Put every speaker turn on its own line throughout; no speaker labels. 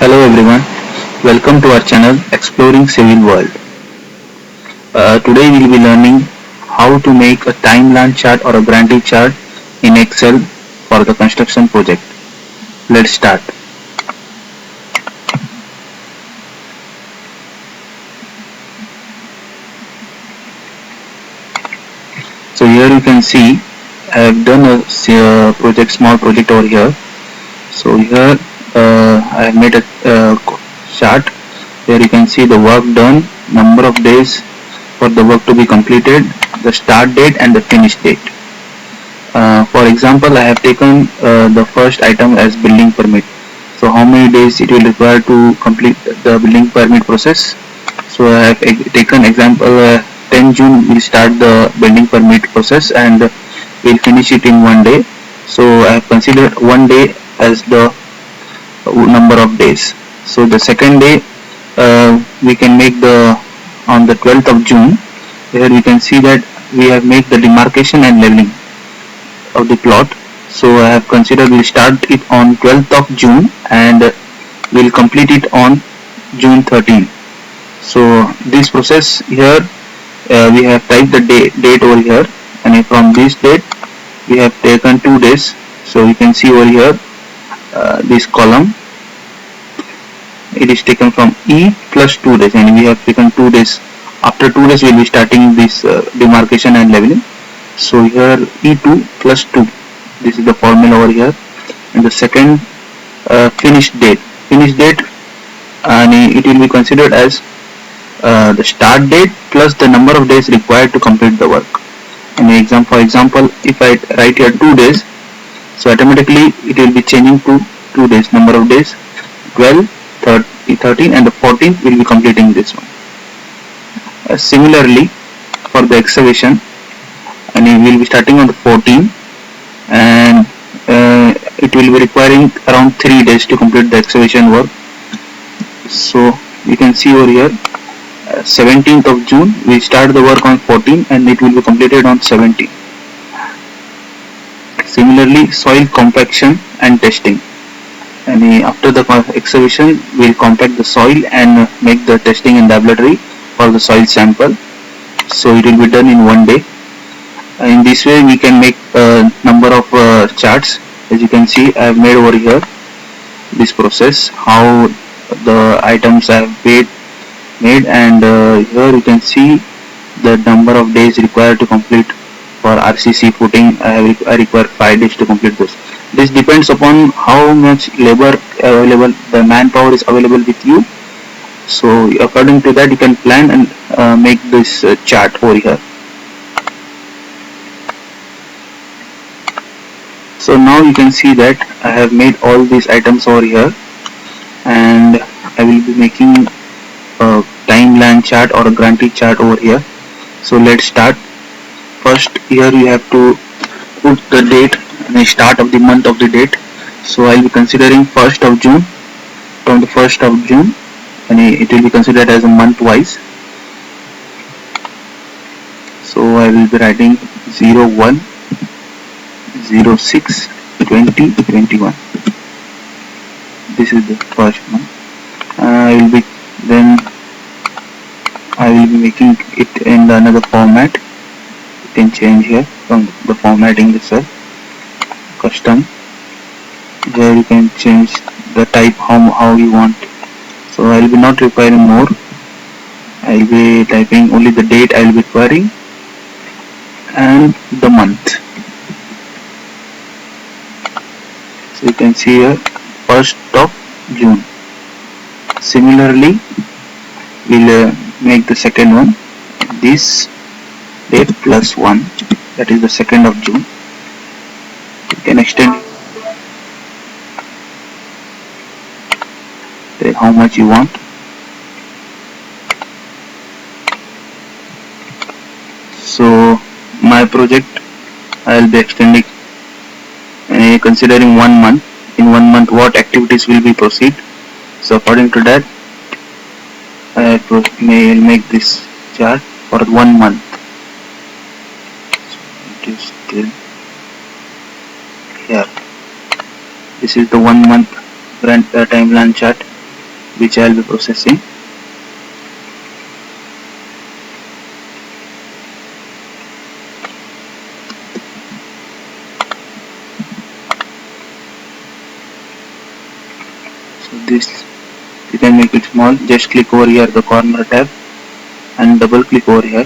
Hello everyone, welcome to our channel Exploring Civil World. Today we will be learning how to make a timeline chart or a Gantt chart in Excel for the construction project. Let's start. So here you can see I have done a small project over here. So here I have made a chart where you can see the work done, number of days for the work to be completed, the start date and the finish date. For example, I have taken the first item as building permit. So how many days it will require to complete the building permit process? So I have taken example 10 June we'll start the building permit process and we'll finish it in 1 day. So I have considered 1 day as the number of days. So the second day we can make the on the 12th of June. Here we can see that we have made the demarcation and leveling of the plot. So I have considered we'll start it on 12th of June and we'll complete it on June 13th. So this process here we have typed the date over here, and from this date we have taken 2 days. So you can see over here this column, it is taken from E plus 2 days, and we have taken 2 days. After 2 days we will be starting this demarcation and leveling. So here E2 plus 2, this is the formula over here. And the second finish date, and it will be considered as the start date plus the number of days required to complete the work. And for example, if I write here 2 days, so automatically it will be changing to 2 days, number of days 12, 13 and the 14th will be completing this one. Similarly for the excavation, and we will be starting on the 14th, and it will be requiring around 3 days to complete the excavation work. So you can see over here 17th of June we start the work on 14 and it will be completed on 17. Similarly soil compaction and testing, and after the excavation we will compact the soil and make the testing in the laboratory for the soil sample. So it will be done in 1 day. In this way we can make a number of charts. As you can see, I have made over here this process, how the items I have made, and here you can see the number of days required to complete. For RCC footing I require 5 days to complete this. This depends upon how much labor available, the manpower is available with you. So according to that you can plan and make this chart over here. So now you can see that I have made all these items over here, and I will be making a timeline chart or a Gantt chart over here. So let's start. First here you have to put the date and the start of the month of the date. So I will be considering 1st of June. From the 1st of June, and it will be considered as a month wise. So I will be writing 01, 06, 20, 21. This is the first one. I will be making it in another format. You can change here from the formatting itself. Custom. Here you can change the type how you want. So I will be not requiring more. I will be typing only the date I will be requiring and the month. So you can see here 1st of June. Similarly we'll make the second one, this date plus 1, that is the 2nd of June. You can extend how much you want. So my project I will be extending considering 1 month. In 1 month what activities will be proceed. So according to that I may make this chart for 1 month. So it is still here. This is the 1 month timeline chart. which I'll be processing. So this, you can make it small. Just click over here the corner tab and double click over here.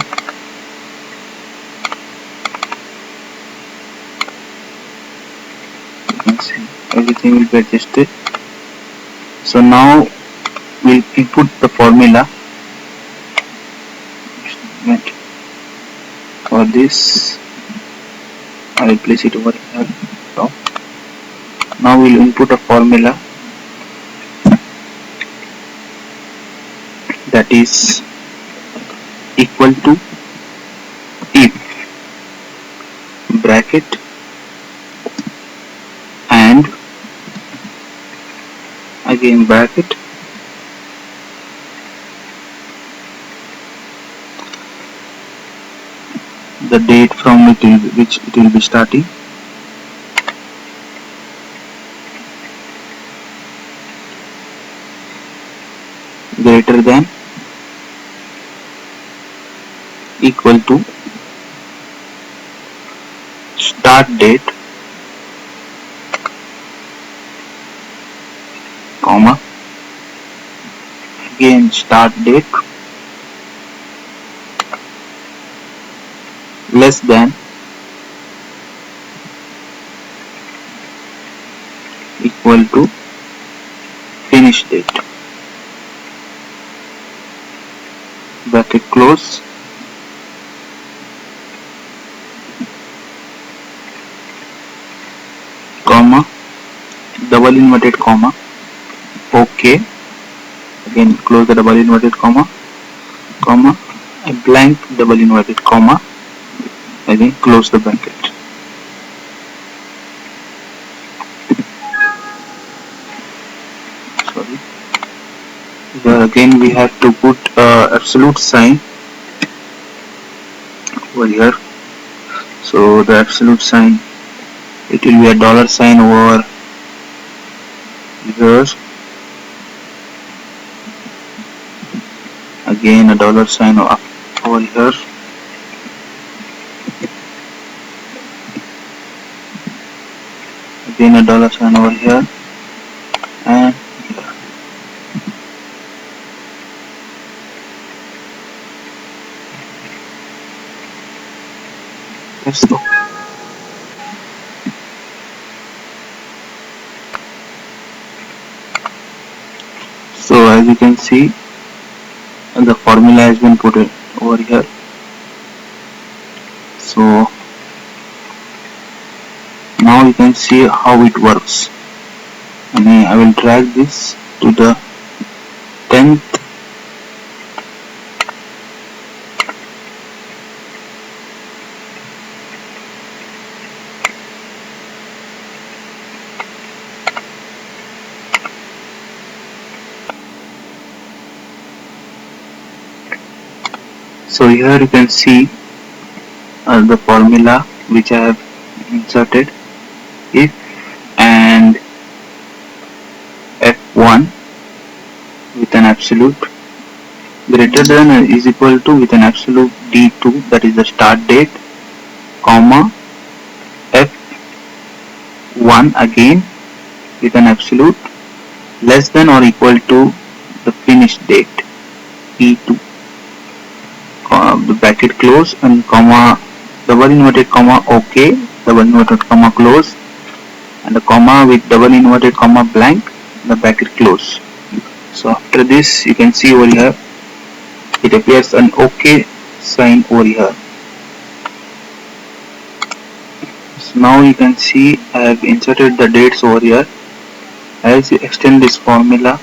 You can see everything will be adjusted. So now we'll input the formula for this. I will place it over here. So now we'll input a formula that is equal to if bracket and again bracket the date from which it will be starting, greater than equal to start date, comma, again start date, less than equal to finish date, bracket close, comma, double inverted comma, OK, again close the double inverted comma, comma, a blank double inverted comma, again close the bracket. Sorry. Here again we have to put absolute sign over here. So the absolute sign, it will be a dollar sign over here, again a dollar sign over here, again a dollar sign over here, and here. Let's go. So as you can see, the formula has been put over here. So now you can see how it works. And I will drag this to the 10th So here you can see the formula which I have inserted. If and F1 with an absolute greater than or is equal to with an absolute D2, that is the start date, comma, F1 again with an absolute less than or equal to the finish date, P2, the bracket close and comma, double inverted comma, OK, double inverted comma close, and the comma with double inverted comma blank, the bracket close. So after this you can see over here it appears an OK sign over here. So now you can see I have inserted the dates over here. As you extend this formula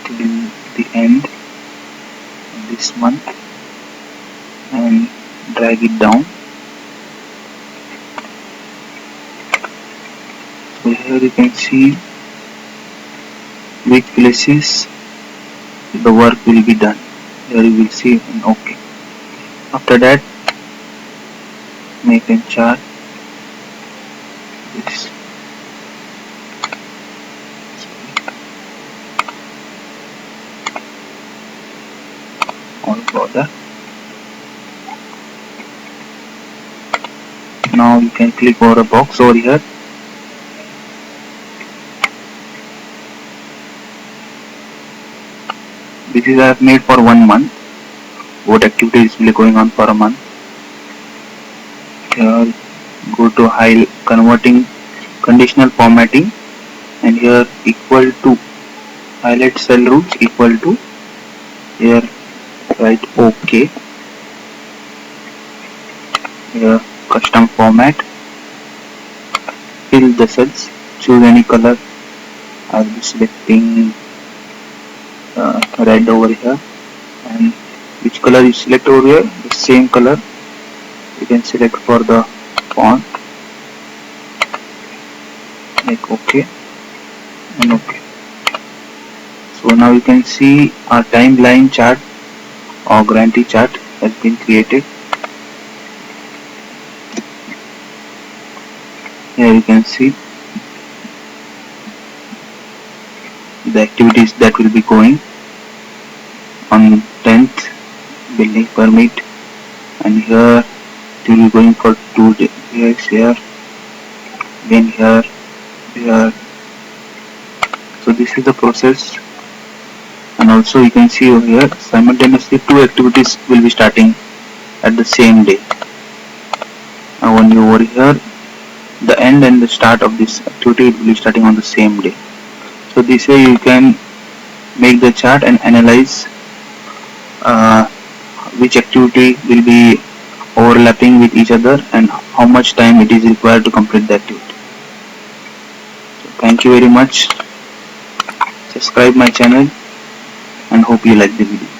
till the end of this month and drag it down. So here you can see which places the work will be done. Here you will see an OK. After that, make a chart. This. for that. Now you can click over a box over here. This is I have made for 1 month. What activities will be going on for a month. Here go to converting conditional formatting, and here equal to highlight cell rules equal to, here write OK. Here custom format, fill the cells, choose any color. I'll be selecting red over here, and which color you select over here, the same color you can select for the font. Like OK and OK. So now you can see our timeline chart or grantee chart has been created. Here you can see the activities that will be going on 10th, building permit, and here it will be going for 2 days. Here again, here. So this is the process, and also you can see over here simultaneously 2 activities will be starting at the same day. Now when you over here, the end and the start of this activity will be starting on the same day. So this way you can make the chart and analyze which activity will be overlapping with each other and how much time it is required to complete the activity. So thank you very much. Subscribe my channel and hope you like the video.